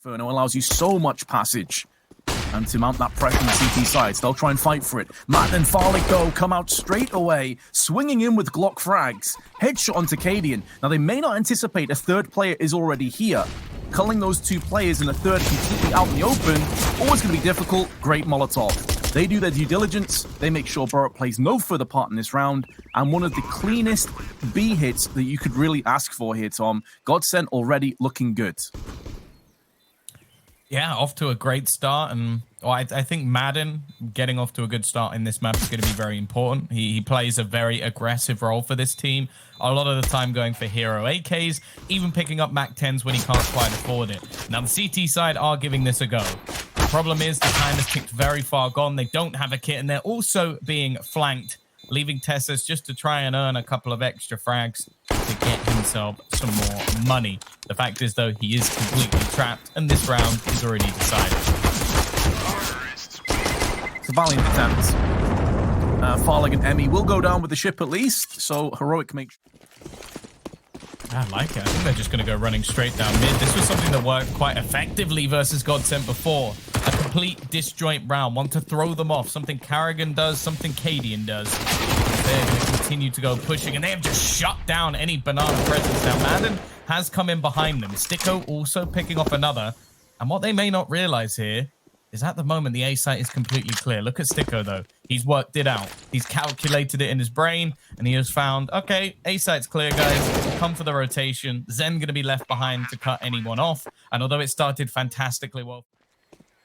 Inferno allows you so much passage. And to mount that pressure on the CT sides, they'll try and fight for it. Maden and Farlig, though, come out straight away, swinging in with Glock frags. Headshot onto cadiaN. Now, they may not anticipate a third player is already here. Culling those two players and a third completely out in the open, always going to be difficult. Great Molotov. They do their due diligence. They make sure Burrock plays no further part in this round. And one of the cleanest B hits that you could really ask for here, Tom. GODSENT already looking good. Yeah, off to a great start, and I think Maden getting off to a good start in this map is going to be very important. He plays a very aggressive role for this team, a lot of the time going for hero AKs, even picking up Mac 10s when he can't quite afford it. Now, the CT side are giving this a go. The problem is the time is kicked very far gone. They don't have a kit, and they're also being flanked, leaving TeSeS just to try and earn a couple of extra frags to get himself some more money. The fact is, though, he is completely trapped, and this round is already decided. It's a valiant attempt. Farlig and Emmy will go down with the ship at least, so Heroic makes... I like it. I think they're just going to go running straight down mid. This was something that worked quite effectively versus GODSENT before. A complete disjoint round. Want to throw them off. Something karigan does, something cadiaN does. They're going to continue to go pushing, and they have just shut down any banana presence. Now, Maden has come in behind them. STYKO also picking off another. And what they may not realize here is at the moment the A site is completely clear. Look at STYKO, though. He's worked it out. He's calculated it in his brain, and he has found, okay, A site's clear, guys. Come for the rotation. zehN going to be left behind to cut anyone off. And although it started fantastically well...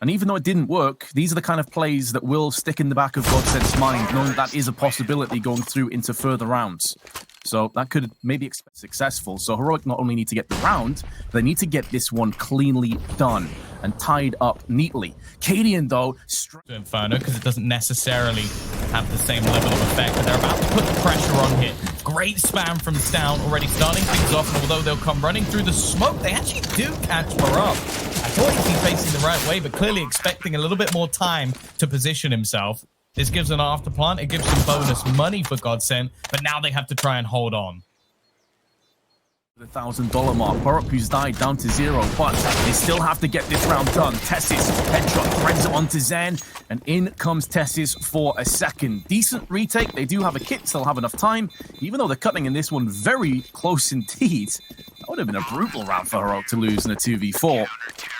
And even though it didn't work, these are the kind of plays that will stick in the back of GODSENT's mind, knowing that is a possibility going through into further rounds. So that could maybe be successful. So Heroic not only need to get the round, but they need to get this one cleanly done and tied up neatly. cadiaN, though... Inferno, because it doesn't necessarily have the same level of effect, but they're about to put the pressure on here. Great spam from stavn, already starting things off, and although they'll come running through the smoke, they actually do catch Burrock. I thought he'd be facing the right way, but clearly expecting a little bit more time to position himself. This gives an after plant. It gives some bonus money for GODSENT, but now they have to try and hold on. The $1,000 mark. Burrock, who's died, down to 0, but they still have to get this round done. TeSeS, headshot, threads it onto zehN, and in comes TeSeS for a second. Decent retake. They do have a kit, still have enough time, even though they're cutting in this one very close indeed. That would have been a brutal round for Heroic to lose in a 2v4.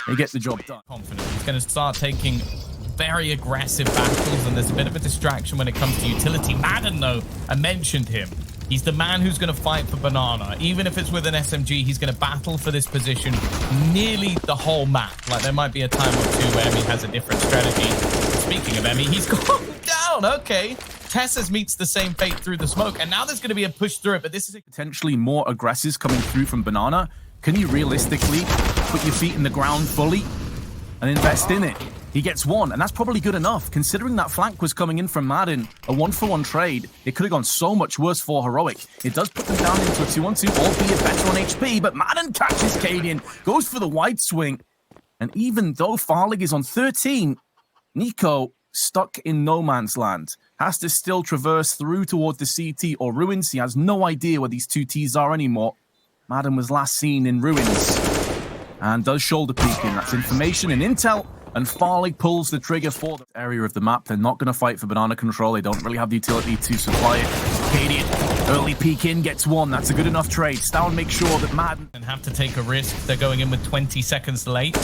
They get the job done. Confident. He's going to start taking very aggressive battles, and there's a bit of a distraction when it comes to utility. Maden, though, I mentioned him. He's the man who's going to fight for banana. Even if it's with an SMG, he's going to battle for this position nearly the whole map. Like, there might be a time or two where Emmy has a different strategy. Speaking of Emmy, he's gone down. Okay. TeSeS meets the same fate through the smoke, and now there's going to be a push through it, but this is potentially more aggressives coming through from banana. Can you realistically put your feet in the ground fully and invest in it? He gets one, and that's probably good enough. Considering that flank was coming in from Maden, a 1-for-1 trade, it could have gone so much worse for Heroic. It does put them down into a 2-on-2, albeit better on HP, but Maden catches cadiaN, goes for the wide swing, and even though Farlig is on 13, niko, stuck in no man's land, has to still traverse through towards the CT or ruins. He has no idea where these two T's are anymore. Maden was last seen in ruins, and does shoulder peeking. That's information and intel. And Farlig pulls the trigger for the area of the map. They're not going to fight for banana control. They don't really have the utility to supply it. cadiaN, early peek in, gets one. That's a good enough trade. stavn makes sure that Maden... And have to take a risk. They're going in with 20 seconds late.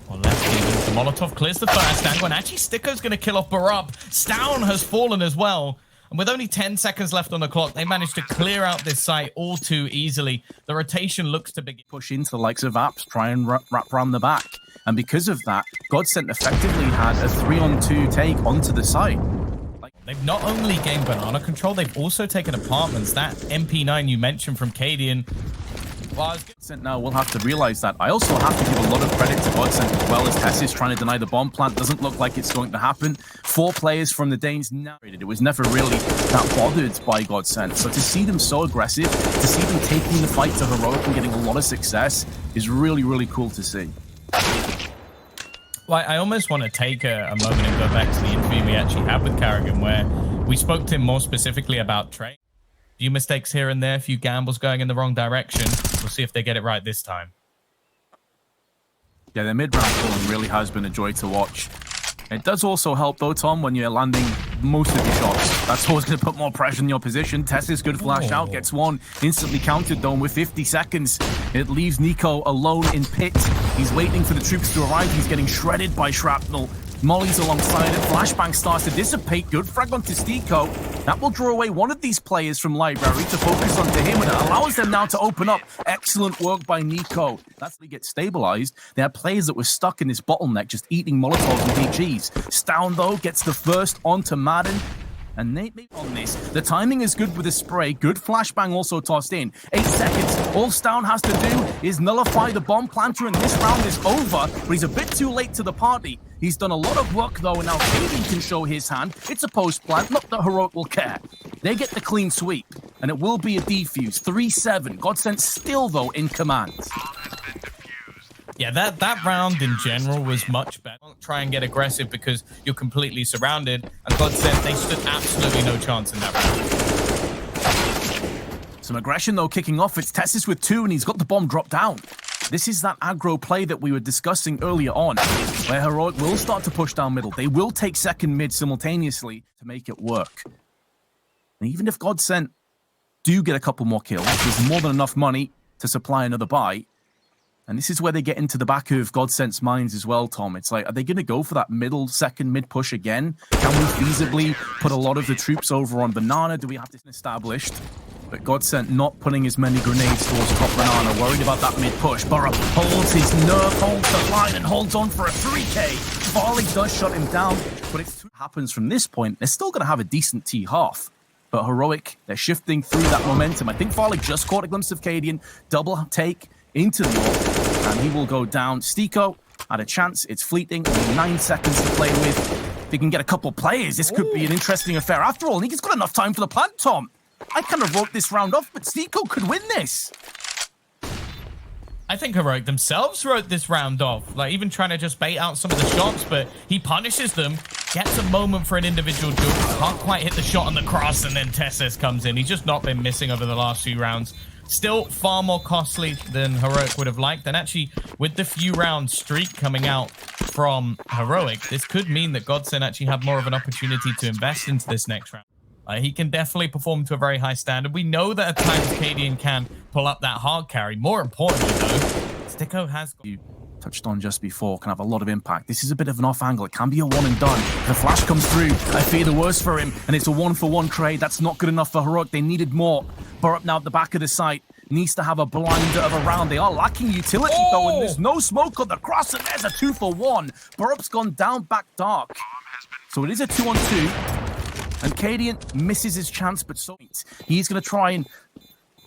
Well, left even. The Molotov clears the first angle, and actually STYKO's going to kill off stavn. stavn has fallen as well. And with only 10 seconds left on the clock, they managed to clear out this site all too easily. The rotation looks to begin. Push into the likes of apps, try and wrap around the back. And because of that, GODSENT effectively had a 3-on-2 take onto the site. They've not only gained banana control, they've also taken apartments. That MP9 you mentioned from cadiaN. Well, GODSENT now will have to realize that. I also have to give a lot of credit to GODSENT as well as TeSeS trying to deny the bomb plant. Doesn't look like it's going to happen. 4 players from the Danes narrated. It was never really that bothered by GODSENT. So to see them so aggressive, to see them taking the fight to Heroic and getting a lot of success is really, really cool to see. Well, I almost want to take a moment and go back to the interview we actually had with karigan, where we spoke to him more specifically about trade. A few mistakes here and there, a few gambles going in the wrong direction. We'll see if they get it right this time. Yeah, their mid-round pulling really has been a joy to watch. It does also help, though, Tom, when you're landing most of your shots. That's always going to put more pressure in your position. TeSeS, good flash out, gets one. Instantly countered, though, with 50 seconds. It leaves niko alone in pit. He's waiting for the troops to arrive. He's getting shredded by shrapnel. Molly's alongside it. Flashbang starts to dissipate. Good frag onto STYKO. That will draw away one of these players from library to focus onto him, and it allows them now to open up. Excellent work by niko. That's they get stabilized. They had players that were stuck in this bottleneck, just eating Molotovs and DGs. stavn, though, gets the first onto Maden. And Nate on this. The timing is good with the spray. Good flashbang also tossed in. 8 seconds. All stavn has to do is nullify the bomb planter, and this round is over. But he's a bit too late to the party. He's done a lot of work, though, and now kadiaN can show his hand. It's a post plant. Not that Heroic will care. They get the clean sweep, and it will be a defuse. 3-7. GODSENT still, though, in command. Yeah, that round in general was much better. Don't try and get aggressive because you're completely surrounded. And GODSENT, they stood absolutely no chance in that round. Some aggression, though, kicking off. It's TeSeS with 2, and he's got the bomb dropped down. This is that aggro play that we were discussing earlier on, where Heroic will start to push down middle. They will take second mid simultaneously to make it work. And even if GODSENT do get a couple more kills, there's more than enough money to supply another buy. And this is where they get into the back of GODSENT's minds as well, Tom. It's like, are they going to go for that second mid push again? Can we feasibly put a lot of the troops over on Banana? Do we have this established? But GODSENT not putting as many grenades towards top Banana, worried about that mid push. Burrup holds his nerve, holds the line, and holds on for a 3K. Farlig does shut him down, but if it happens from this point, they're still going to have a decent T-half. But Heroic, they're shifting through that momentum. I think Farlig just caught a glimpse of kadiaN. Double take into the AWP, and he will go down. STYKO had a chance. It's fleeting. Only 9 seconds to play with. If he can get a couple players, this could be an interesting affair. After all, I think he's got enough time for the plant, Tom. I kind of wrote this round off, but STYKO could win this. I think Heroic themselves wrote this round off. Like, even trying to just bait out some of the shots, but he punishes them, gets a moment for an individual duel, can't quite hit the shot on the cross, and then TeSeS comes in. He's just not been missing over the last few rounds. Still far more costly than Heroic would have liked. And actually, with the few round streak coming out from Heroic, this could mean that GODSENT actually have more of an opportunity to invest into this next round. He can definitely perform to a very high standard. We know that at times kadiaN can pull up that hard carry. More importantly, though, STYKO has... You touched on just before, can have a lot of impact. This is a bit of an off angle. It can be a one and done. The flash comes through. I fear the worst for him, and it's a 1-for-1 trade. That's not good enough for Heroic. They needed more. Burrup now at the back of the site. Needs to have a blinder of a round. They are lacking utility, though, and there's no smoke on the cross, and there's a 2-for-1. Burrup's gone down back dark. So it is a 2-on-2. And kadiaN misses his chance, but so he's going to try and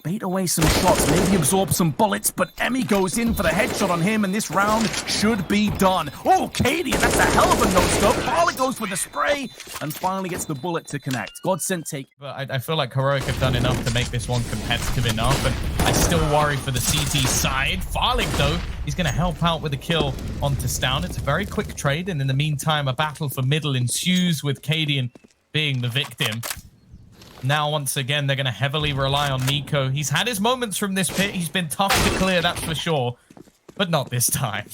bait away some shots, maybe absorb some bullets, but Emmy goes in for the headshot on him, and this round should be done. Oh, kadiaN, that's a hell of a no-scope. Farlig goes for the spray and finally gets the bullet to connect. GODSENT take. But I feel like Heroic have done enough to make this one competitive enough, and I still worry for the CT side. Farlig, though, he's going to help out with a kill onto stavn. It's a very quick trade, and in the meantime, a battle for middle ensues with kadiaN being the victim. Now, once again, they're going to heavily rely on niko. He's had his moments from this pit. He's been tough to clear, that's for sure. But not this time.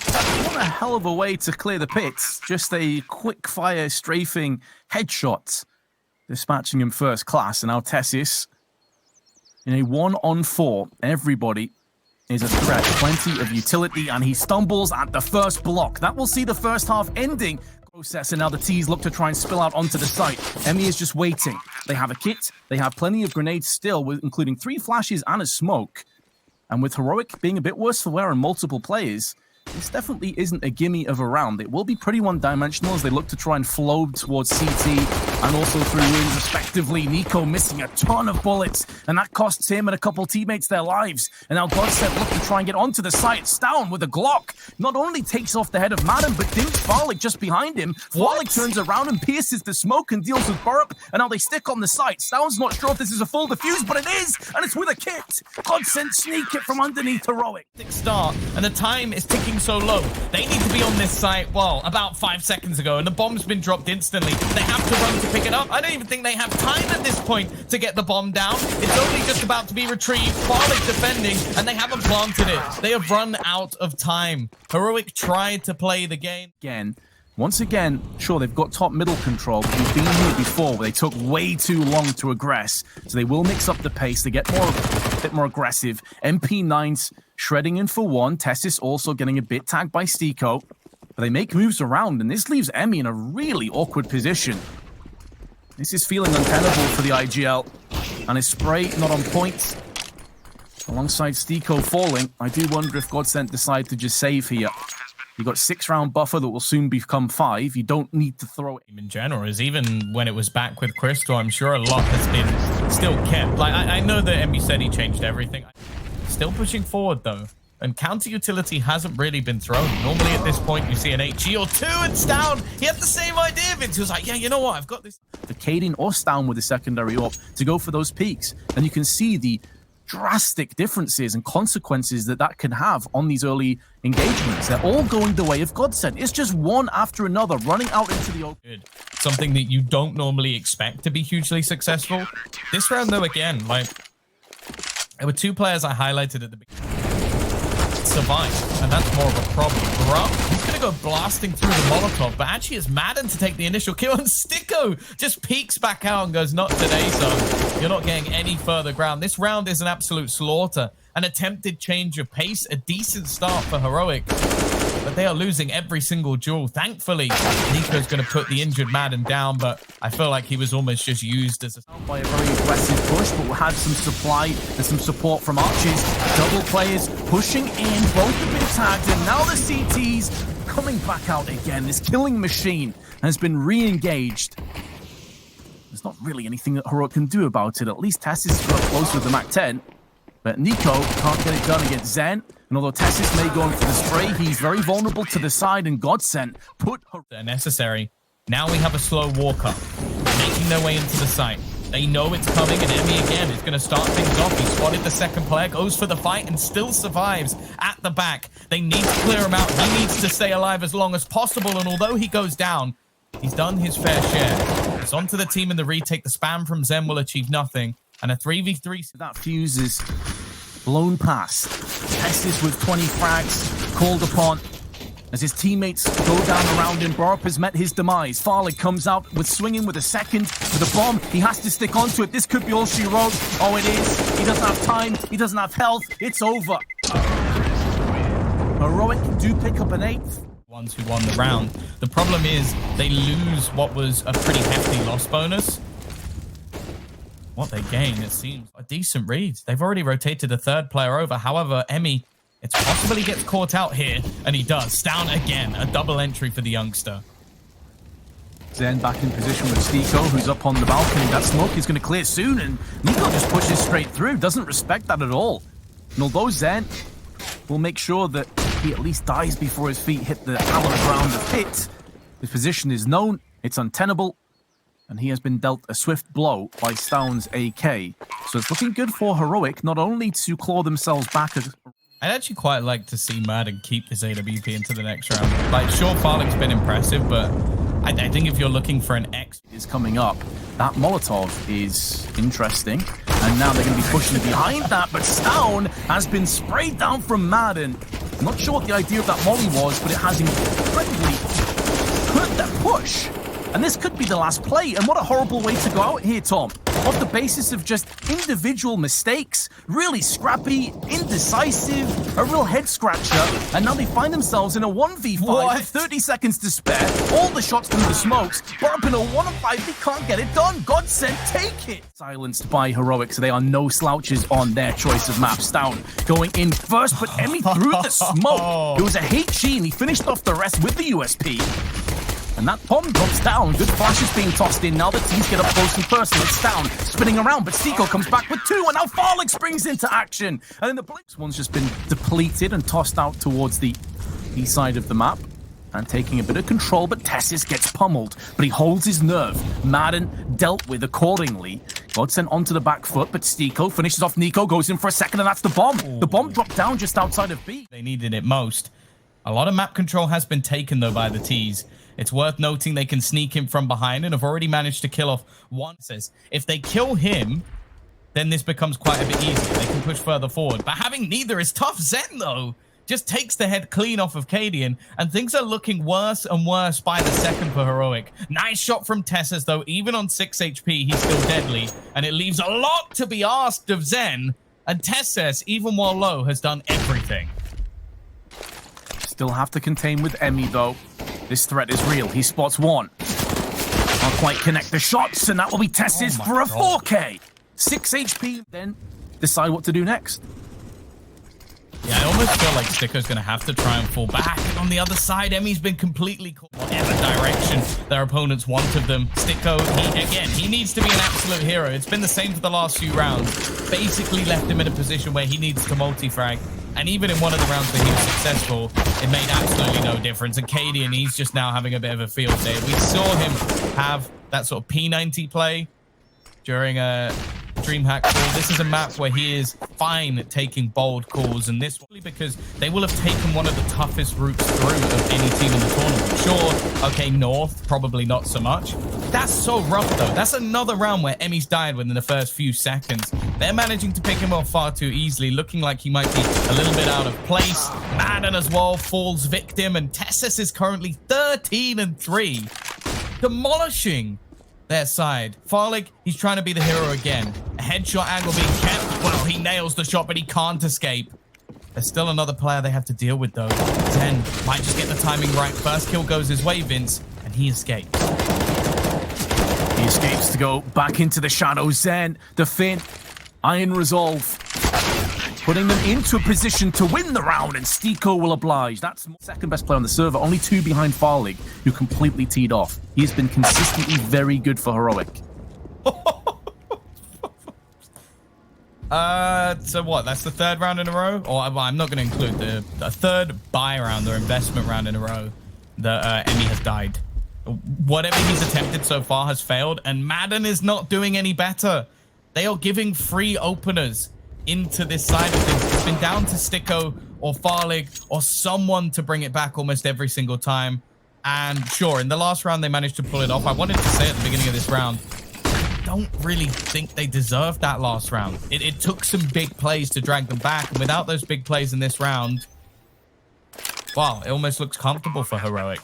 What a hell of a way to clear the pits. Just a quick-fire strafing headshot. Dispatching him first class. And now TeSeS, in a 1-on-4, everybody is a threat. Plenty of utility, and he stumbles at the first block. That will see the first half ending. Process, and now the TeSeS look to try and spill out onto the site. Emmy is just waiting. They have a kit. They have plenty of grenades still, including 3 flashes and a smoke. And with Heroic being a bit worse for wear on multiple players, this definitely isn't a gimme of a round. It will be pretty one-dimensional as they look to try and flow towards CT and also through wins respectively. niko missing a ton of bullets, and that costs him and a couple teammates their lives. And now GODSENT look to try and get onto the site. stavn with a Glock not only takes off the head of Maden, but dinks Farlig just behind him. Farlig turns around and pierces the smoke and deals with Burrup, and now they stick on the site. stavn's not sure if this is a full defuse, but it is, and it's with a kit. GODSENT sneak it from underneath Heroic. Start, and the time is ticking so low. They need to be on this site, well, about 5 seconds ago, and the bomb's been dropped instantly. They have to run to pick it up. I don't even think they have time at this point to get the bomb down. It's only just about to be retrieved. Farlig defending, and they haven't planted it. They have run out of time. Heroic tried to play the game. Once again, sure, they've got top middle control, but we've been here before where they took way too long to aggress. So they will mix up the pace. They get a bit more aggressive. MP9's shredding in for one. TeSeS also getting a bit tagged by STYKO. But they make moves around, and this leaves Emmy in a really awkward position. This is feeling untenable for the IGL. And his spray not on point. Alongside STYKO falling, I do wonder if GODSENT decide to just save here. You got 6-round buffer that will soon become 5. You don't need to throw it. In general, is even when it was back with Crystal, I'm sure a lot has been still kept. Like I know that Emmy said he changed everything. Still pushing forward though. And counter utility hasn't really been thrown. Normally at this point you see an HG or 2 and stavn. He had the same idea, Vince. He was like, yeah, you know what? I've got this. The cadiaN or stavn with the secondary AWP to go for those peaks. And you can see the drastic differences and consequences that can have on these early engagements. They're all going the way of GODSENT. It's just one after another running out into the open. Something that you don't normally expect to be hugely successful. This round though, again, like there were 2 players I highlighted at the beginning. Survive, and that's more of a problem. Bro, he's gonna go blasting through the Molotov, but actually it's Maden to take the initial kill, and STYKO just peeks back out and goes, not today, son. You're not getting any further ground. This round is an absolute slaughter. An attempted change of pace, a decent start for Heroic, but they are losing every single duel. Thankfully, niko's going to put the injured Maden down, but I feel like he was almost just used as a... By a very aggressive push, but we had some supply and some support from archers. Double players pushing in, both have been tagged, and now the CTs coming back out again. This killing machine has been re-engaged. There's not really anything that Heroic can do about it. At least TeSeS got close with the MAC-10. But niko can't get it done against zehN. And although TeSeS may go in for the spray, he's very vulnerable to the side, and GODSENT put her... They're necessary. Now we have a slow walk-up, making their way into the site. They know it's coming, and Emmy again is going to start things off. He spotted the second player, goes for the fight, and still survives at the back. They need to clear him out. He needs to stay alive as long as possible, and although he goes down, he's done his fair share. It's on to the team in the retake. The spam from zehN will achieve nothing. And a 3v3. That fuse is blown past. TeSeS with 20 frags, called upon as his teammates go down around him. Borop has met his demise. Farlig comes out with swinging with a second, with a bomb. He has to stick onto it. This could be all she wrote. Oh, it is. He doesn't have time. He doesn't have health. It's over. Heroic do pick up an 8th. Ones who won the round. The problem is they lose what was a pretty hefty loss bonus. What they gain, it seems a decent read. They've already rotated a 3rd player over. However, Emmy, it's possible he gets caught out here, and he does. Stavn again, a double entry for the youngster. zehN back in position with STYKO, who's up on the balcony. That smoke is going to clear soon, and niko just pushes straight through. Doesn't respect that at all. And although zehN will make sure that he at least dies before his feet hit the hallowed ground of hit, his position is known. It's untenable. And he has been dealt a swift blow by stavn's AK. So it's looking good for Heroic, not only to claw themselves back. I'd actually quite like to see Maden keep his AWP into the next round. Like, sure, Farlig's been impressive, but I think if you're looking for an X... is coming up. That Molotov is interesting. And now they're going to be pushing behind that, but stavn has been sprayed down from Maden. I'm not sure what the idea of that molly was, but it has incredibly hurt that push. And this could be the last play, and what a horrible way to go out here, Tom. Off the basis of just individual mistakes, really scrappy, indecisive, a real head-scratcher, and now they find themselves in a 1v5 with 30 seconds to spare, all the shots from the smokes, but up in a 1-5, they can't get it done. GODSENT, take it! Silenced by Heroic, so they are no slouches on their choice of map. stavn going in first, but Emmy through the smoke. It was a HG, and he finished off the rest with the USP. And that bomb drops down. Good flashes being tossed in. Now the teams get up close and personal. It's stavn spinning around, but STYKO comes back with 2, and now Farlig springs into action. And then the Blitz one's just been depleted and tossed out towards the east side of the map. And taking a bit of control, but TeSeS gets pummeled. But he holds his nerve. Maden dealt with accordingly. GODSENT onto the back foot, but STYKO finishes off niko, goes in for a second, and that's the bomb. Ooh. The bomb dropped down just outside of B. They needed it most. A lot of map control has been taken, though, by the TeSeS. It's worth noting they can sneak him from behind and have already managed to kill off one. Says if they kill him, then this becomes quite a bit easier. They can push further forward. But having neither is tough. zehN, though, just takes the head clean off of cadiaN, and things are looking worse and worse by the second for Heroic. Nice shot from TeSeS, though. Even on 6 HP, he's still deadly, and it leaves a lot to be asked of zehN. And TeSeS, even while low, has done everything. Still have to contain with Emmy, though. This threat is real. He spots one. Can't quite connect the shots, and that will be TeSeS for a 4K. 6 HP, then decide what to do next. Yeah, I almost feel like STYKO's going to have to try and fall back. And on the other side, Emmy's been completely caught whatever direction their opponents want of them. STYKO, he needs to be an absolute hero. It's been the same for the last few rounds. Basically left him in a position where he needs to multi-frag. And even in one of the rounds where he was successful, it made absolutely no difference. And cadiaN, he's just now having a bit of a field day. We saw him have that sort of P90 play during a DreamHack call. This is a map where he is fine at taking bold calls, and this probably because they will have taken one of the toughest routes through of any team in the tournament. Sure, okay, North, probably not so much. That's so rough, though. That's another round where Emmy's died within the first few seconds. They're managing to pick him off far too easily, looking like he might be a little bit out of place. Maden as well falls victim, and TeSeS is currently 13-3, demolishing their side. Farlig, he's trying to be the hero again. A headshot angle being kept. Well, he nails the shot, but he can't escape. There's still another player they have to deal with, though. zehN might just get the timing right. First kill goes his way, Vince, and he escapes. He escapes to go back into the shadows. zehN, the feint, iron resolve, putting them into a position to win the round, and STYKO will oblige. That's second best player on the server, only 2 behind Farlig, who completely teed off. He has been consistently very good for Heroic. So what? That's the 3rd round in a row? Or I'm not going to include the 3rd buy round or investment round in a row that Emmy has died. Whatever he's attempted so far has failed, and Maden is not doing any better. They are giving free openers into this side of things. It's been down to STYKO or Farlig or someone to bring it back almost every single time. And sure, in the last round, they managed to pull it off. I wanted to say at the beginning of this round, I don't really think they deserved that last round. It took some big plays to drag them back. And without those big plays in this round, wow, it almost looks comfortable for Heroic.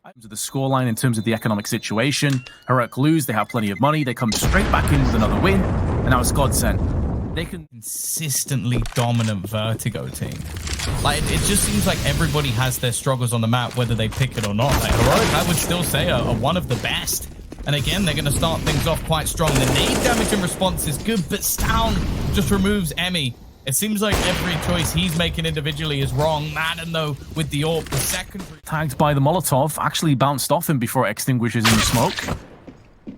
In terms of the scoreline, in terms of the economic situation, Heroic lose, they have plenty of money, they come straight back in with another win, and now it's GODSENT. They can consistently dominant Vertigo team. Like, it just seems like everybody has their struggles on the map, whether they pick it or not. Like, Heroic, I would still say, are one of the best. And again, they're going to start things off quite strong. The nade damage and response is good, but stavn just removes Emmy. It seems like every choice he's making individually is wrong. Maden, though, with the AWP, the second... Tagged by the Molotov, actually bounced off him before it extinguishes in the smoke.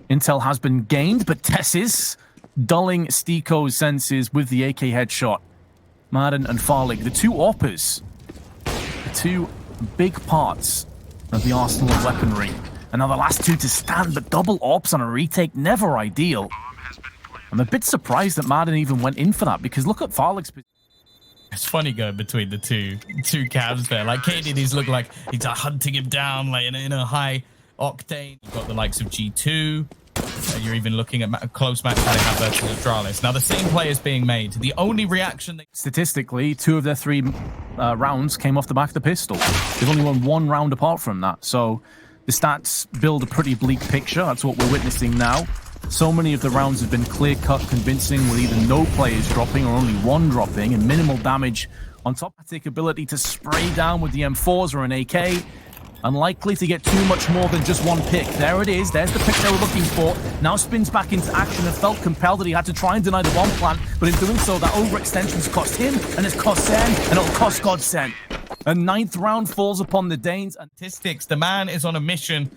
Intel has been gained, but TeSeS dulling STYKO's senses with the AK headshot. Maden and Farlig, the 2 AWPers, the 2 big parts of the arsenal of weaponry. And now the last 2 to stand, but double AWPs on a retake, never ideal. I'm a bit surprised that Maden even went in for that, because look at Farlig's... It's funny going between the two cabs there. Like, cadiaN, he's looked like he's hunting him down, like in a high octane. You've got the likes of G2. You're even looking at close matches they have versus Astralis. Now, the same play is being made. The only reaction... Statistically, 2 of their 3 rounds came off the back of the pistol. They've only won 1 round apart from that. So the stats build a pretty bleak picture. That's what we're witnessing now. So many of the rounds have been clear-cut, convincing, with either no players dropping or only 1 dropping, and minimal damage on top of the ability to spray down with the M4s or an AK. Unlikely to get too much more than just 1 pick. There it is. There's the pick they were looking for. Now spins back into action and felt compelled that he had to try and deny the bomb plant, but in doing so, that overextension's cost him, and it's cost zehN, and it'll cost GODSENT. A 9th round falls upon the Danes. And statistics, the man is on a mission,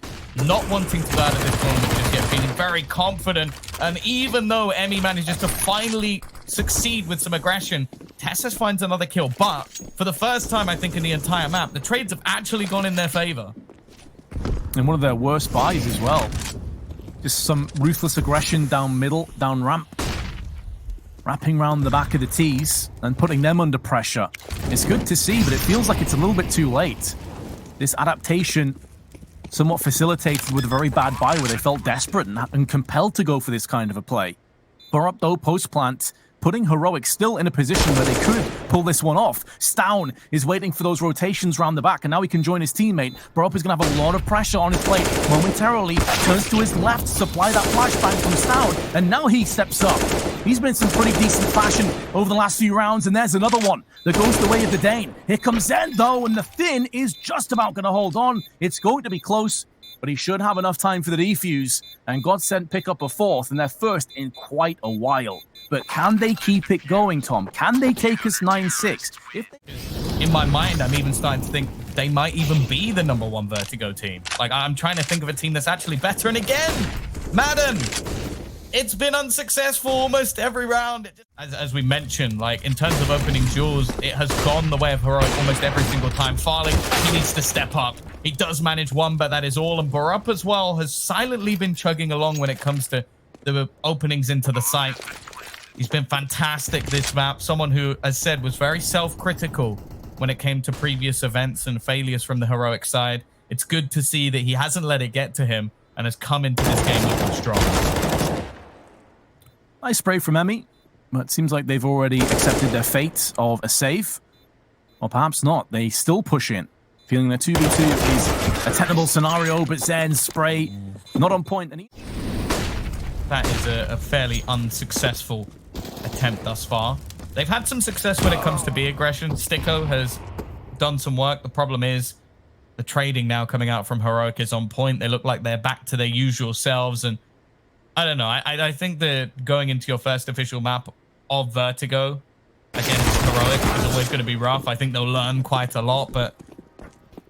not wanting to go out of this tournament just yet, feeling very confident. And even though Emmy manages to finally succeed with some aggression, TeSeS finds another kill. But for the first time, I think, in the entire map, the trades have actually gone in their favor. And one of their worst buys as well. Just some ruthless aggression down middle, down ramp. wrapping around the back of the TeSeS and putting them under pressure. It's good to see, but it feels like it's a little bit too late. This adaptation somewhat facilitated with a very bad buy where they felt desperate and compelled to go for this kind of a play. BURUP though, post-plant, putting Heroic still in a position where they could pull this one off. stavn is waiting for those rotations around the back, and now he can join his teammate. BURUP is going to have a lot of pressure on his plate momentarily, turns to his left to supply that flashbang from stavn, and now he steps up. He's been in some pretty decent fashion over the last few rounds, and there's another one that goes the way of the zehN. Here comes zehN though, and the Thin is just about going to hold on. It's going to be close, but he should have enough time for the defuse, and GODSENT pick up a fourth, and their first in quite a while. But can they keep it going, Tom? Can they take us 9-6? In my mind, I'm even starting to think they might even be the #1 Vertigo team. Like, I'm trying to think of a team that's actually better, and again, Maden! It's been unsuccessful almost every round. As we mentioned, like, in terms of opening duels, it has gone the way of Heroic almost every single time. Farlig, he needs to step up. He does manage one, but that is all. And BURUP as well has silently been chugging along when it comes to the openings into the site. He's been fantastic this map. Someone who, as said, was very self-critical when it came to previous events and failures from the Heroic side. It's good to see that he hasn't let it get to him and has come into this game looking strong. Nice spray from Emmy, but it seems like they've already accepted their fate of a save. Or perhaps not. They still push in, feeling their 2v2 is a tenable scenario, but zehN's spray not on point. And that is a fairly unsuccessful attempt thus far. They've had some success when it comes to B aggression. STYKO has done some work. The problem is the trading now coming out from Heroic is on point. They look like they're back to their usual selves, and I don't know. I think that going into your first official map of Vertigo against Heroic is always going to be rough. I think they'll learn quite a lot, but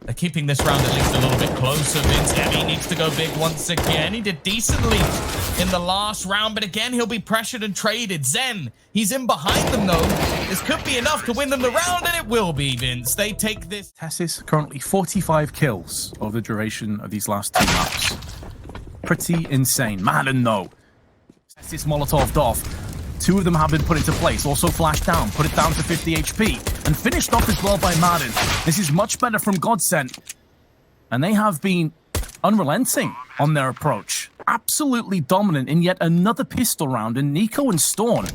they're keeping this round at least a little bit closer. Vincere needs to go big once again. He did decently in the last round, but again, he'll be pressured and traded. zehN, he's in behind them though. This could be enough to win them the round, and it will be, Vince. They take this. TeSeS currently 45 kills over the duration of these last two maps. Pretty insane. Maden though. TeSeS Molotov'd off. Two of them have been put into place. Also flashed down. Put it down to 50 HP. And finished off as well by Maden. This is much better from GODSENT. And they have been unrelenting on their approach. Absolutely dominant in yet another pistol round. And niko and stavn,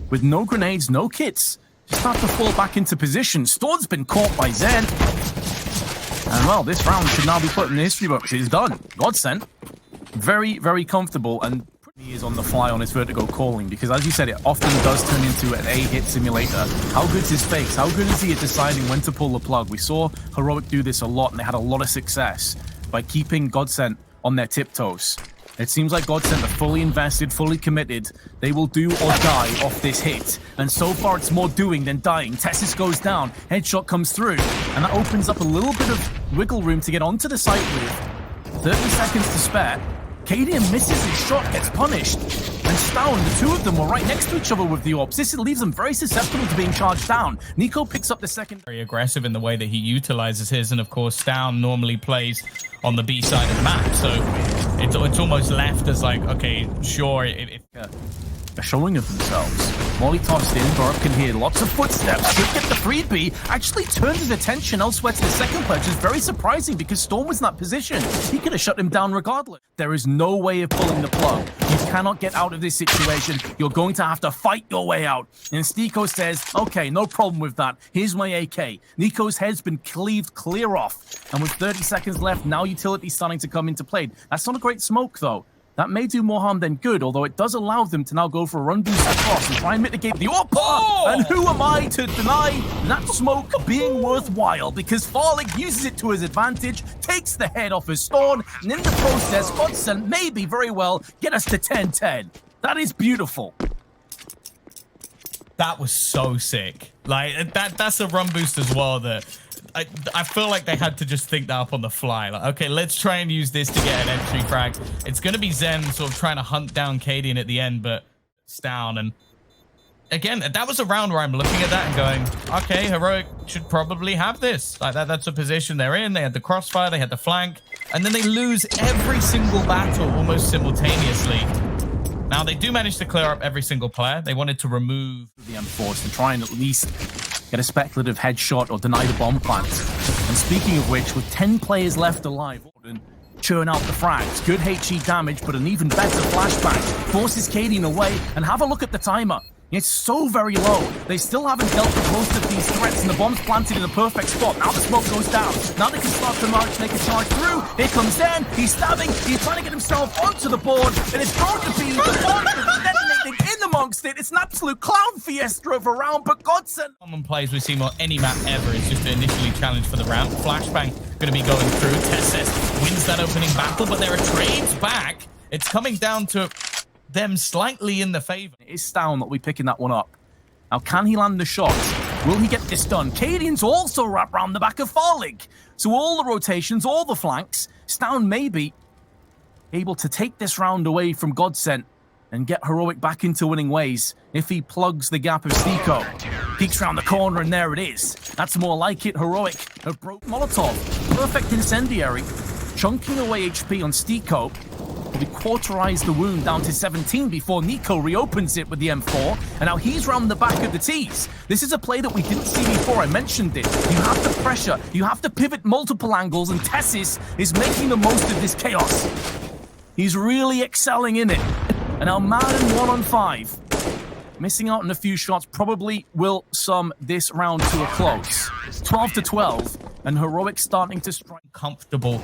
with no grenades, no kits, just have to fall back into position. stavn's been caught by zehN. And well, this round should now be put in the history books. It's done. GODSENT. Very, very comfortable, and he is on the fly on his Vertigo calling, because as you said, it often does turn into an A-hit simulator. How good is his fakes? How good is he at deciding when to pull the plug? We saw Heroic do this a lot, and they had a lot of success by keeping GODSENT on their tiptoes. It seems like GODSENT are fully invested, fully committed. They will do or die off this hit. And so far, it's more doing than dying. TeSeS goes down, headshot comes through, and that opens up a little bit of wiggle room to get onto the site with. 30 seconds to spare. cadiaN misses his shot, gets punished. And stavn, the two of them were right next to each other with the orbs. This leaves them very susceptible to being charged down. niko picks up the second. Very aggressive in the way that he utilizes his, and of course, stavn normally plays on the B side of the map. So it's almost left as like, okay, sure. A showing of themselves. Molly tossed in, BURUP can hear lots of footsteps, should get the freebie, actually turns his attention elsewhere to the second player, which is very surprising because stavn was in that position. He could have shut him down regardless. There is no way of pulling the plug. You cannot get out of this situation. You're going to have to fight your way out. And STYKO says, okay, no problem with that. Here's my AK. niko's head's been cleaved clear off. And with 30 seconds left, now utility's starting to come into play. That's not a great smoke though. That may do more harm than good, although it does allow them to now go for a run boost across and try and mitigate the AWP. Oh! And who am I to deny that smoke being worthwhile? Because Farlig uses it to his advantage, takes the head off his stavn, and in the process, GODSENT maybe very well get us to 10-10. That is beautiful. That was so sick. Like, that's a run boost as well that I feel like they had to just think that up on the fly. Like, okay, let's try and use this to get an entry frag. It's going to be zehN sort of trying to hunt down cadiaN at the end, but stavn. And again, that was a round where I'm looking at that and going, okay, Heroic should probably have this. Like that's a position they're in. They had the crossfire, they had the flank, and then they lose every single battle almost simultaneously. Now, they do manage to clear up every single player. They wanted to remove the M4s to try and at least get a speculative headshot or deny the bomb plant. And speaking of which, with 10 players left alive, churn out the frags. Good HE damage, but an even better flashbang. Forces cadiaN away, and have a look at the timer. It's so very low. They still haven't dealt with most of these threats, and the bomb's planted in the perfect spot. Now the smoke goes down. Now they can start to march, they can charge through. Here comes zehN. He's stabbing. He's trying to get himself onto the board, and it's going to be the bomb detonating in amongst it. It's an absolute clown fiesta of a round, but GODSENT. Common plays we've seen on any map ever is just to initially challenge for the round. Flashbang going to be going through. TeSeS wins that opening battle, but there are trades back. It's coming down to them slightly in the favor. It is stavn that will be picking that one up. Now, can he land the shots? Will he get this done? cadiaN's also wrapped around the back of Farlig. So all the rotations, all the flanks, stavn may be able to take this round away from GODSENT and get Heroic back into winning ways if he plugs the gap of STYKO. Peeks around the corner, and there it is. That's more like it. Heroic have broke Molotov. Perfect incendiary. Chunking away HP on STYKO. He cauterized the wound down to 17 before niko reopens it with the M4, and now he's round the back of the TeSeS. This is a play that we didn't see before. I mentioned it. You have to pressure, you have to pivot multiple angles, and TeSeS is making the most of this chaos. He's really excelling in it. And now Maden 1 on 5. Missing out on a few shots probably will sum this round to a close. 12-12, and Heroic starting to strike. Comfortable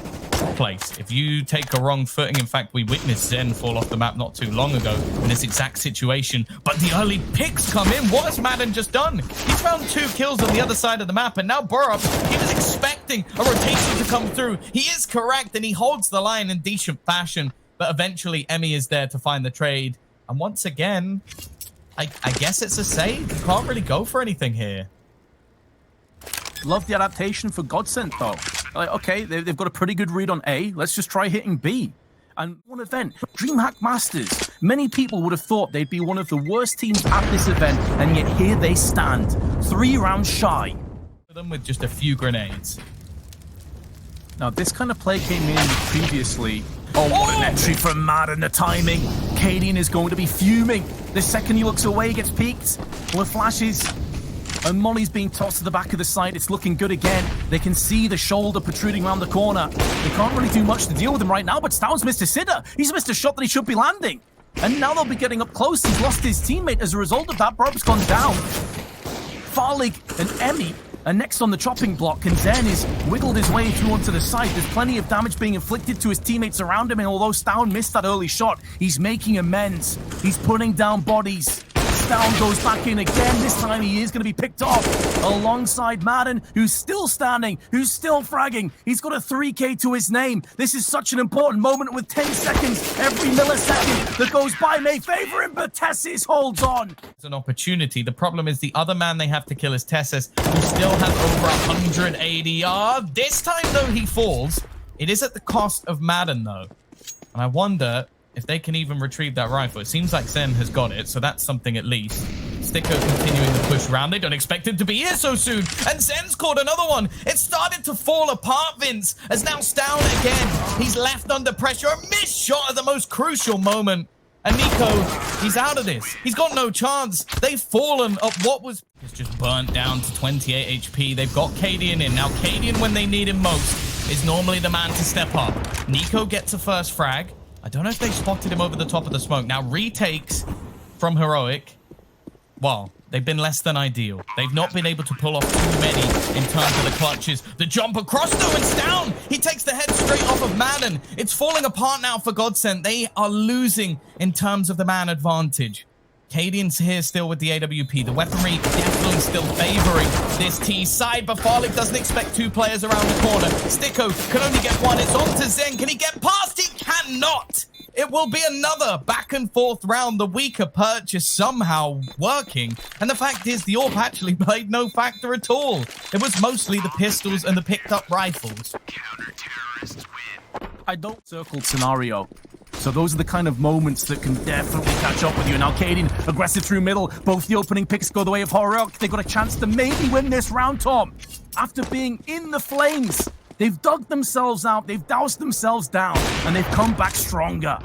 place. If you take a wrong footing, in fact, we witnessed zehN fall off the map not too long ago in this exact situation, but the early picks come in. What has Maden just done? He's found 2 kills on the other side of the map, and now Brehze, he was expecting a rotation to come through. He is correct, and he holds the line in decent fashion, but eventually Emmy is there to find the trade, and once again, I guess it's a save. You can't really go for anything here. Love the adaptation for GODSENT, though. Like, okay, they've got a pretty good read on A. Let's just try hitting B. And one event, DreamHack Masters. Many people would have thought they'd be one of the worst teams at this event, and yet here they stand, 3 rounds shy. Them with just a few grenades. Now, this kind of play came in previously. Oh, what an entry from Maden, the timing. cadiaN is going to be fuming. The second he looks away, he gets peeked. Well, it flashes. And Molly's being tossed to the back of the site. It's looking good again. They can see the shoulder protruding around the corner. They can't really do much to deal with him right now, but stavn's missed a sitter. He's missed a shot that he should be landing. And now they'll be getting up close. He's lost his teammate as a result of that. Brehze's gone down. Farlig and Emmy are next on the chopping block, and zehN is wiggled his way through onto the side. There's plenty of damage being inflicted to his teammates around him, and although stavn missed that early shot, he's making amends. He's putting down bodies. stavn goes back in again. This time he is going to be picked off alongside Maden, who's still standing, who's still fragging. He's got a 3K to his name. This is such an important moment with 10 seconds. Every millisecond that goes by may favor him, but TeSeS holds on. It's an opportunity. The problem is the other man they have to kill is TeSeS, who still has over 100 ADR. This time, though, he falls. It is at the cost of Maden, though. And I wonder if they can even retrieve that rifle. It seems like zehN has got it, so that's something at least. STYKO continuing the push round. They don't expect him to be here so soon. And zehN's caught another one. It started to fall apart, Vince, as now stavn again. He's left under pressure. A missed shot at the most crucial moment. And niko, he's out of this. He's got no chance. They've fallen up what was... It's just burnt down to 28 HP. They've got cadiaN in. Now, cadiaN, when they need him most, is normally the man to step up. niko gets a first frag. I don't know if they spotted him over the top of the smoke. Now, retakes from Heroic. Well, they've been less than ideal. They've not been able to pull off too many in terms of the clutches. The jump across, though, it's down. He takes the head straight off of Maden. It's falling apart now for GODSENT. They are losing in terms of the man advantage. cadiaN's here still with the AWP. The weaponry definitely still favoring this T side, but Farlig doesn't expect 2 players around the corner. STYKO can only get 1. It's on to zehN. Can he get past? He cannot. It will be another back and forth round. The weaker purchase somehow working. And the fact is, the AWP actually played no factor at all. It was mostly the pistols and the picked up rifles. I don't circle scenario. So those are the kind of moments that can definitely catch up with you. Now cadiaN aggressive through middle. Both the opening picks go the way of Heroic. They've got a chance to maybe win this round, Tom. After being in the flames, they've dug themselves out. They've doused themselves down, and they've come back stronger.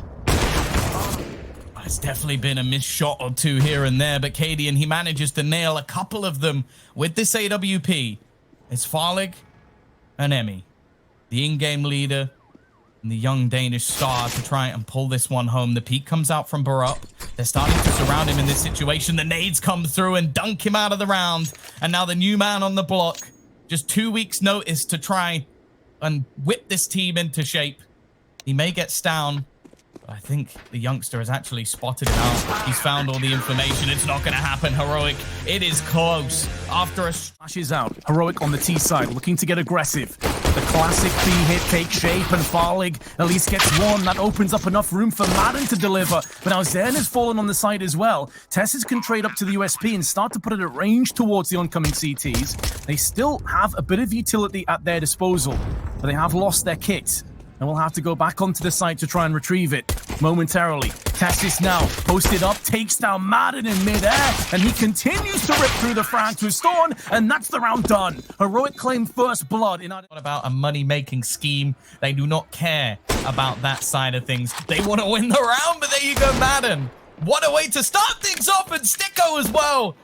It's definitely been a missed shot or two here and there, but cadiaN, he manages to nail a couple of them with this AWP. It's Farlig and Emmy, the in-game leader and the young Danish star, to try and pull this one home. The peak comes out from Barup. They're starting to surround him in this situation. The nades come through and dunk him out of the round. And now the new man on the block, just 2 weeks notice to try and whip this team into shape. He may get stavn. I think the youngster has actually spotted him out. He's found all the information. It's not going to happen, Heroic. It is close. After a Flashes out. Heroic on the T side, looking to get aggressive. The classic B hit takes shape, and Farlig at least gets one. That opens up enough room for Maden to deliver. But now zehN has fallen on the side as well. TeSeS can trade up to the USP and start to put it at range towards the oncoming CTs. They still have a bit of utility at their disposal, but they have lost their kit. And we'll have to go back onto the site to try and retrieve it momentarily. TeSeS now posted up, takes down Maden in midair, and he continues to rip through the frag to stavn, and that's the round done. Heroic claim first blood in What about a money-making scheme? They do not care about that side of things. They want to win the round, but there you go, Maden. What a way to start things off, and STYKO as well.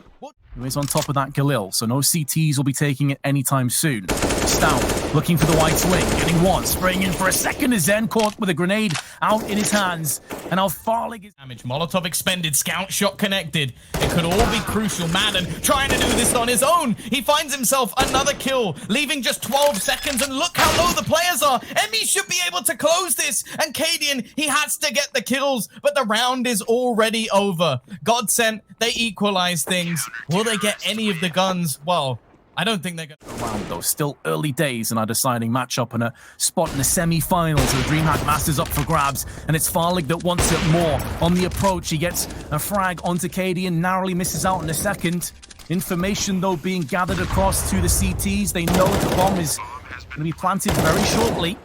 He's on top of that Galil, so no CTs will be taking it anytime soon. stavn looking for the white swing, getting one, spraying in for a second as zehN caught with a grenade out in his hands. And now Farlig is damage. Molotov expended, scout shot connected. It could all be crucial. Maden trying to do this on his own. He finds himself another kill, leaving just 12 seconds, and look how low the players are. Emmy should be able to close this, and cadiaN, he has to get the kills, but the round is already over. GODSENT, they equalize things. Will they get any of the guns? Well, I don't think they're going to. Round though, still early days in our deciding matchup, and a spot in the semi-finals. The DreamHack Masters up for grabs, and it's Farlig that wants it more. On the approach, he gets a frag onto cadiaN, narrowly misses out in a second. Information though being gathered across to the CTs. They know the bomb is going to be planted very shortly.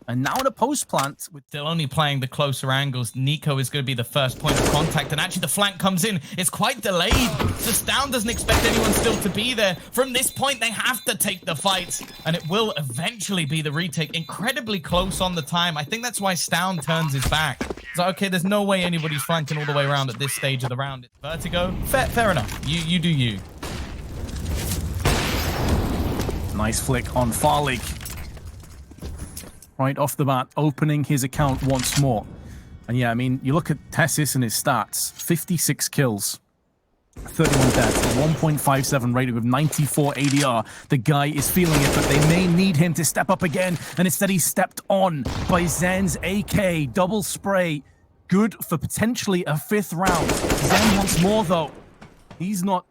And now in a post plant, with still only playing the closer angles, niko is going to be the first point of contact, and actually the flank comes in. It's quite delayed, so stavn doesn't expect anyone still to be there. From this point, they have to take the fight, and it will eventually be the retake. Incredibly close on the time. I think that's why stavn turns his back. It's like, okay, there's no way anybody's flanking all the way around at this stage of the round. It's vertigo. Fair enough. You do you. Nice flick on Farlig. Right off the bat, opening his account once more. And yeah, I mean, you look at TeSeS and his stats. 56 kills, 31 deaths, 1.57 rated with 94 ADR. The guy is feeling it, but they may need him to step up again. And instead he's stepped on by zehN's AK. Double spray. Good for potentially a 5th round. zehN wants more though. He's not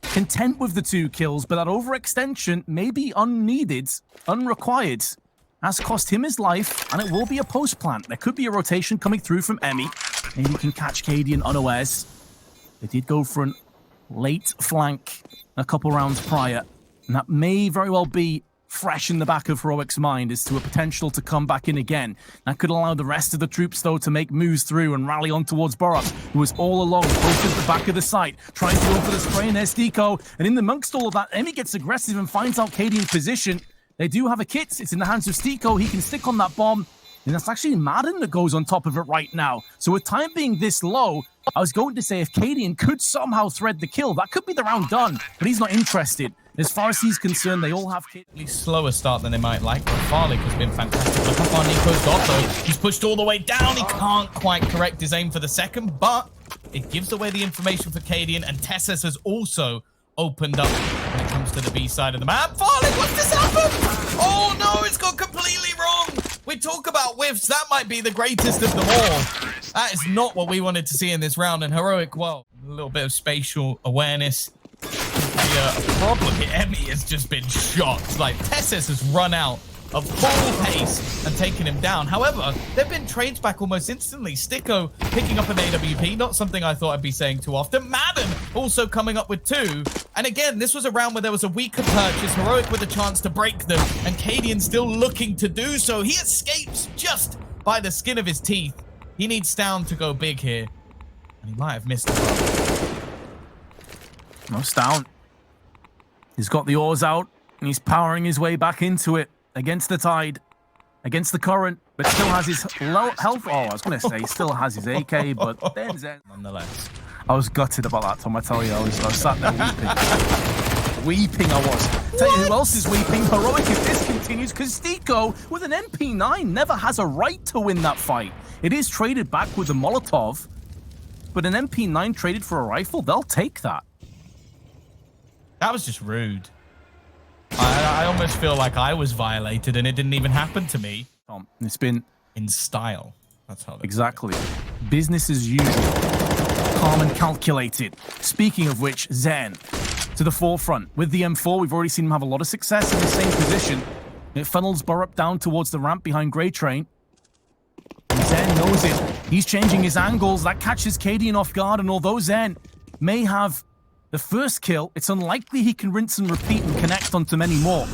content with the 2 kills, but that overextension may be unneeded, unrequired. Has cost him his life, and it will be a post plant. There could be a rotation coming through from Emmy. Maybe he can catch cadiaN unawares. They did go for a late flank a couple rounds prior, and that may very well be fresh in the back of Heroic's mind as to a potential to come back in again. That could allow the rest of the troops, though, to make moves through and rally on towards Barup, who was all alone, posted at the back of the site, trying to go for the spray in their STYKO. And in amongst all of that, Emmy gets aggressive and finds out cadiaN's position. They do have a kit. It's in the hands of STYKO. He can stick on that bomb. And that's actually Maden that goes on top of it right now. So with time being this low, I was going to say if cadiaN could somehow thread the kill, that could be the round done. But he's not interested. As far as he's concerned, they all have kit. At least slower start than they might like. But Farlig has been fantastic. Look how far niko's got, though. He's pushed all the way down. He can't quite correct his aim for the second, but it gives away the information for cadiaN. And TeSeS has also opened up when it comes to the B side of the map. Farlig, what's this happen? Oh no, it's gone completely wrong. We talk about whiffs. That might be the greatest of them all. That is not what we wanted to see in this round. And Heroic, well, a little bit of spatial awareness. The problem here, Emmy has just been shot. Like, TeSeS has run out of full pace and taken him down. However, there have been trades back almost instantly. STYKO picking up an AWP, not something I thought I'd be saying too often. Maden also coming up with 2. And again, this was a round where there was a weaker purchase. Heroic with a chance to break them, and cadiaN still looking to do so. He escapes just by the skin of his teeth. He needs stavn to go big here, and he might have missed it. No, stavn. He's got the oars out, and he's powering his way back into it. Against the tide, against the current. but still has his low health. Oh, I was going to say still has his AK, but then zehN. Nonetheless. I was gutted about that, Tom. I tell you, I was sat there weeping. Weeping, I was. Tell you who else is weeping? Heroic if this continues, because STYKO, with an MP9, never has a right to win that fight. It is traded back with the Molotov, but an MP9 traded for a rifle, they'll take that. That was just rude. I almost feel like I was violated and it didn't even happen to me. Tom, it's been... In style. That's how they Exactly. Business as usual. Calm and calculated. Speaking of which, zehN to the forefront. With the M4, we've already seen him have a lot of success in the same position. It funnels Burrup down towards the ramp behind Grey Train. And zehN knows it. He's changing his angles. That catches cadiaN off guard, and although zehN may have the first kill, it's unlikely he can rinse and repeat and connect onto many more.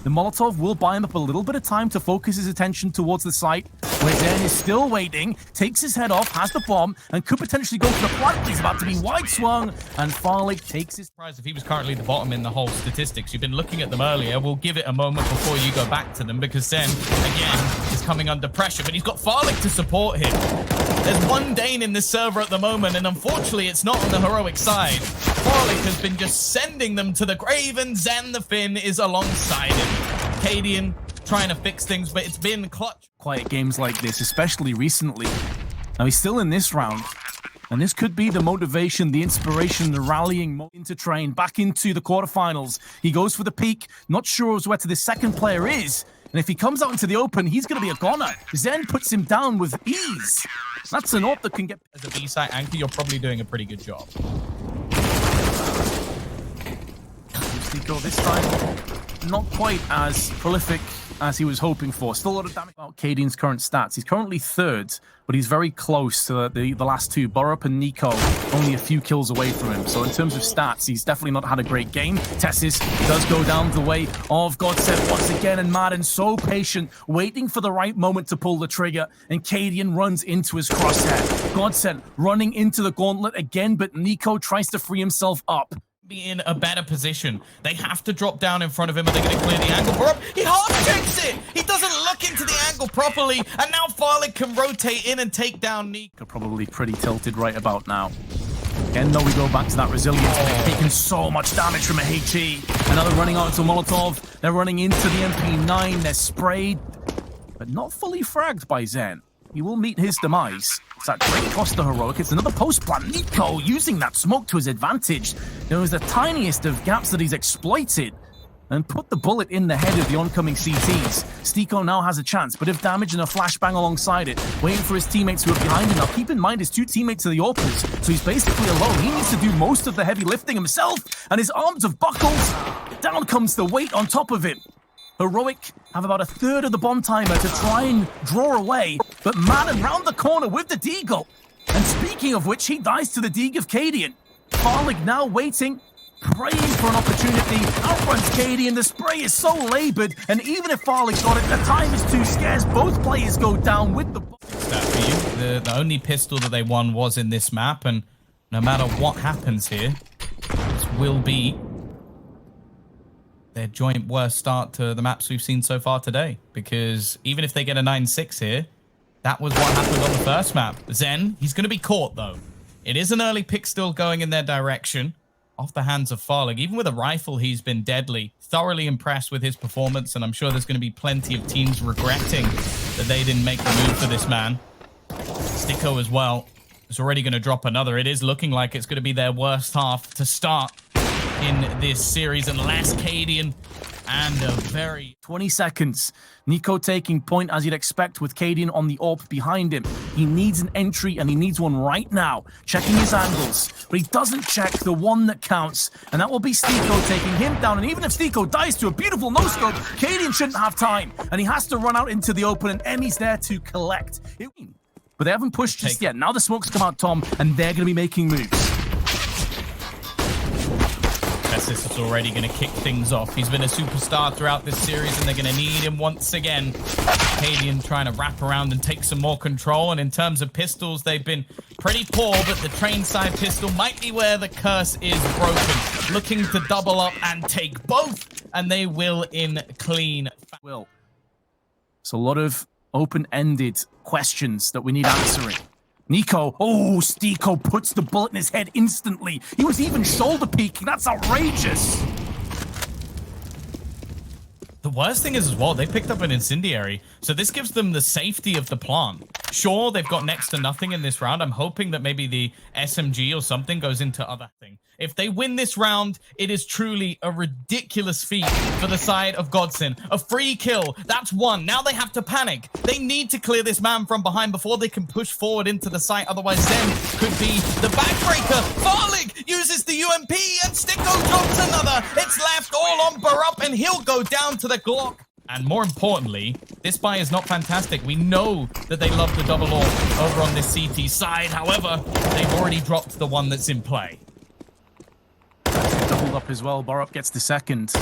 The Molotov will buy him up a little bit of time to focus his attention towards the site, where zehN is still waiting, takes his head off, has the bomb, and could potentially go for the plant. He's about to be wide swung, and Farlig takes his... Surprised if he was currently the bottom in the whole statistics. You've been looking at them earlier. We'll give it a moment before you go back to them, because zehN, again, is coming under pressure, but he's got Farlig to support him. There's one Dane in this server at the moment, and unfortunately, it's not on the heroic side. Farlig has been just sending them to the grave, and zehN the Finn is alongside him. cadiaN trying to fix things, but it's been clutch. Quiet games like this, especially recently. Now he's still in this round, and this could be the motivation, the inspiration, the rallying into train back into the quarterfinals. He goes for the peak, not sure as where to the second player is, and if he comes out into the open, he's going to be a goner. zehN puts him down with ease. That's an AWP that can get... As a B-side anchor, you're probably doing a pretty good job. STYKO this time, not quite as prolific as he was hoping for. Still a lot of damage. About cadiaN's current stats, he's currently third, but he's very close to the last two. Burrup and niko only a few kills away from him. So in terms of stats, he's definitely not had a great game. TeSeS does go down the way of GODSENT once again, and Maden so patient, waiting for the right moment to pull the trigger, and cadiaN runs into his crosshair. GODSENT running into the gauntlet again, but niko tries to free himself up. Be in a better position. They have to drop down in front of him, and they're going to clear the angle. Burrup, he half checks it. He doesn't look into the angle properly, and now Farlig can rotate in and take down niko. Probably pretty tilted right about now. Again, though, we go back to that resilience. They've taken so much damage from a HE. And now they're running out to Molotov. They're running into the MP9. They're sprayed, but not fully fragged by zehN. He will meet his demise. It's that great cost to heroic. It's another post plant. niko using that smoke to his advantage. It was the tiniest of gaps that he's exploited and put the bullet in the head of the oncoming CTs. STYKO now has a chance, but if damage and a flashbang alongside it, waiting for his teammates who are behind him. Now keep in mind his two teammates are the AWPers, so he's basically alone. He needs to do most of the heavy lifting himself, and his arms have buckled. Down comes the weight on top of him. Heroic have about a third of the bomb timer to try and draw away, but Maden round the corner with the deagle. And speaking of which, he dies to the deagle of cadiaN. Farlig now waiting, praying for an opportunity, outruns cadiaN. The spray is so labored, and even if Farlig got it, the time is too scarce. Both players go down with the... That for you. The only pistol that they won was in this map, and no matter what happens here, this will be their joint worst start to the maps we've seen so far today. Because even if they get a 9-6 here, that was what happened on the first map. zehN, he's going to be caught, though. It is an early pick still going in their direction. Off the hands of Farlig. Even with a rifle, he's been deadly. Thoroughly impressed with his performance, and I'm sure there's going to be plenty of teams regretting that they didn't make the move for this man. STYKO as well is already going to drop another. It is looking like it's going to be their worst half to start in this series, unless cadiaN and a very... 20 seconds. niko taking point as you'd expect with cadiaN on the AWP behind him. He needs an entry, and he needs one right now. Checking his angles, but he doesn't check the one that counts, and that will be STYKO taking him down. And even if STYKO dies to a beautiful no-scope, cadiaN shouldn't have time, and he has to run out into the open, and Emmy's there to collect. But they haven't pushed just yet. Now the smoke's come out, Tom, and they're going to be making moves. TeSeS is already going to kick things off. He's been a superstar throughout this series, and they're going to need him once again. cadiaN trying to wrap around and take some more control. And in terms of pistols, they've been pretty poor, but the train side pistol might be where the curse is broken. Looking to double up and take both, and they will in clean. Will. It's a lot of open-ended questions that we need answering. niko, oh, STYKO puts the bullet in his head instantly. He was even shoulder peeking. That's outrageous. The worst thing is as well, they picked up an incendiary, so this gives them the safety of the plant. Sure, they've got next to nothing in this round. I'm hoping that maybe the SMG or something goes into other thing. If they win this round, it is truly a ridiculous feat for the side of GODSENT. A free kill, that's one. Now they have to panic. They need to clear this man from behind before they can push forward into the site. Otherwise, zehN could be the backbreaker. Farlig uses the UMP and STYKO drops another. It's left all on Barup and he'll go down to the Glock. And more importantly, this buy is not fantastic. We know that they love the double AWP over on this CT side. However, they've already dropped the one that's in play. Doubled up as well. Barup gets the second.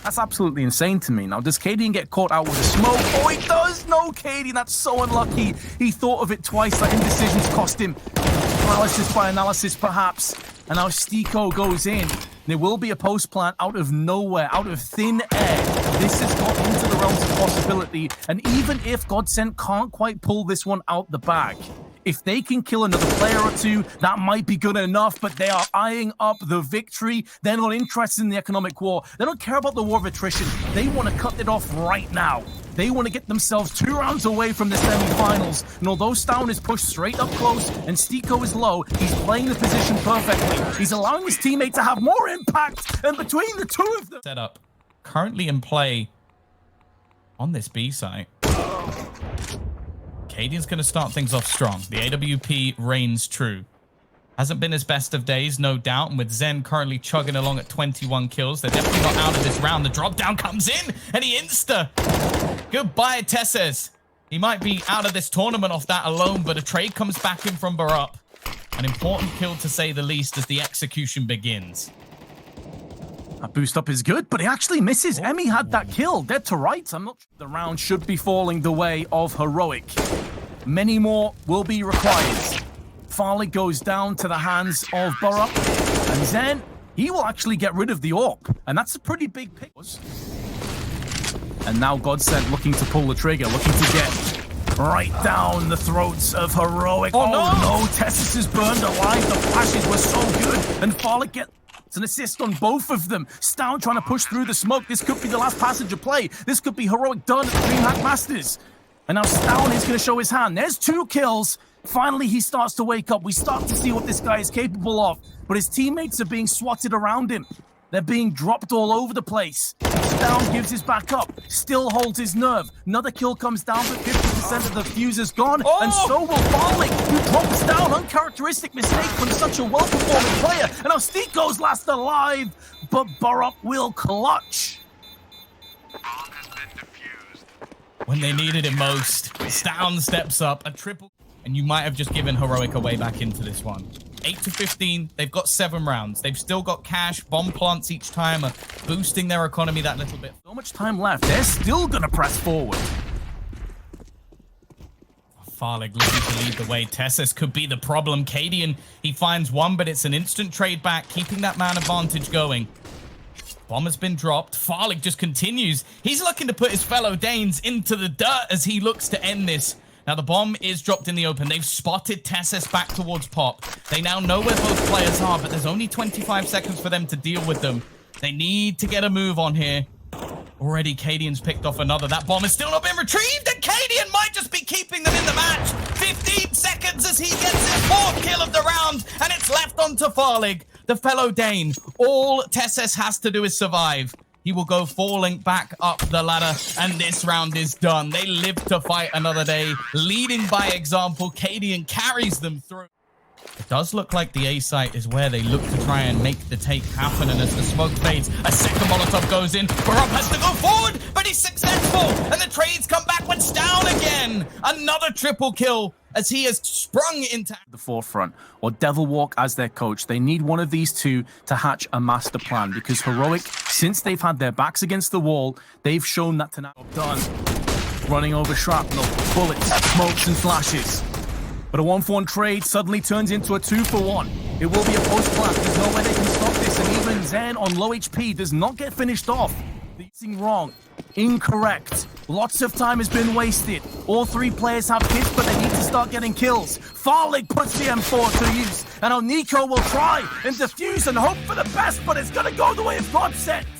That's absolutely insane to me. Now, does cadiaN get caught out with a smoke? Oh, he does! No, cadiaN, that's so unlucky. He thought of it twice. That indecision's cost him. Paralysis by analysis, perhaps. And now STYKO goes in. There will be a post plant out of nowhere, out of thin air. This has got into the realms of possibility. And even if GODSENT can't quite pull this one out the bag, if they can kill another player or two, that might be good enough, but they are eyeing up the victory. They're not interested in the economic war. They don't care about the war of attrition. They want to cut it off right now. They want to get themselves 2 rounds away from the semi-finals. And although stavn is pushed straight up close and STYKO is low, he's playing the position perfectly. He's allowing his teammate to have more impact. And between the two of them... Setup currently in play on this B site. cadiaN's going to start things off strong. The AWP reigns true. Hasn't been his best of days, no doubt. And with zehN currently chugging along at 21 kills, they're definitely not out of this round. The drop down comes in and he insta. Goodbye, TeSeS. He might be out of this tournament off that alone, but a trade comes back in from Barup. An important kill to say the least as the execution begins. That boost up is good, but he actually misses. Emmy had that kill, dead to rights. I'm not sure the round should be falling the way of Heroic. Many more will be required. Farlig goes down to the hands of Barup. And zehN, he will actually get rid of the AWP. And that's a pretty big pick. And now GODSENT looking to pull the trigger, looking to get right down the throats of Heroic. Oh no, TeSeS is burned alive. The flashes were so good. And Farlig gets an assist on both of them. stavn trying to push through the smoke. This could be the last passage of play. This could be Heroic done at the DreamHack Masters. And now stavn is going to show his hand. There's 2 kills. Finally, he starts to wake up. We start to see what this guy is capable of. But his teammates are being swatted around him. They're being dropped all over the place. stavn gives his back up. Still holds his nerve. Another kill comes down, but 50% of the fuse is gone. Oh! And so will Farlig, who drops down. Uncharacteristic mistake from such a well-performing player. And now STYKO's last alive. But Barup will clutch. When they needed it most, stavn steps up, a triple, and you might have just given Heroic a way back into this one. 8 to 15, they've got 7 rounds. They've still got cash, bomb plants each time, boosting their economy that little bit. So much time left, they're still gonna press forward. Farlig looking to lead the way. TeSeS could be the problem. cadiaN, he finds one, but it's an instant trade back, keeping that man advantage going. Bomb has been dropped. Farlig just continues. He's looking to put his fellow Danes into the dirt as he looks to end this. Now, the bomb is dropped in the open. They've spotted TeSeS back towards Pop. They now know where both players are, but there's only 25 seconds for them to deal with them. They need to get a move on here. Already, cadiaN's picked off another. That bomb has still not been retrieved, and cadiaN might just be keeping them in the match. 15 seconds as he gets his 4th kill of the round, and it's left onto Farlig, the fellow Dane. All TeSeS has to do is survive. He will go falling back up the ladder, and this round is done. They live to fight another day, leading by example. cadiaN carries them through. It does look like the A site is where they look to try and make the take happen, and as the smoke fades, a second Molotov goes in. Barup has to go forward, but he's successful, and the trades come back with stavn again. Another triple kill as he has sprung into the forefront, or Devil Walk as their coach. They need one of these two to hatch a master plan, because Heroic, since they've had their backs against the wall, they've shown that to now done. Running over shrapnel, bullets, smokes and flashes. But a 1-for-1 trade suddenly turns into a 2-for-1. It will be a post plant. There's no way they can stop this, and even zehN on low HP does not get finished off. Wrong, incorrect. Lots of time has been wasted. All three players have kits, but they need to start getting kills. Farlig puts the M4 to use. And now niko will try and defuse and hope for the best, but it's going to go the way of GODSENT.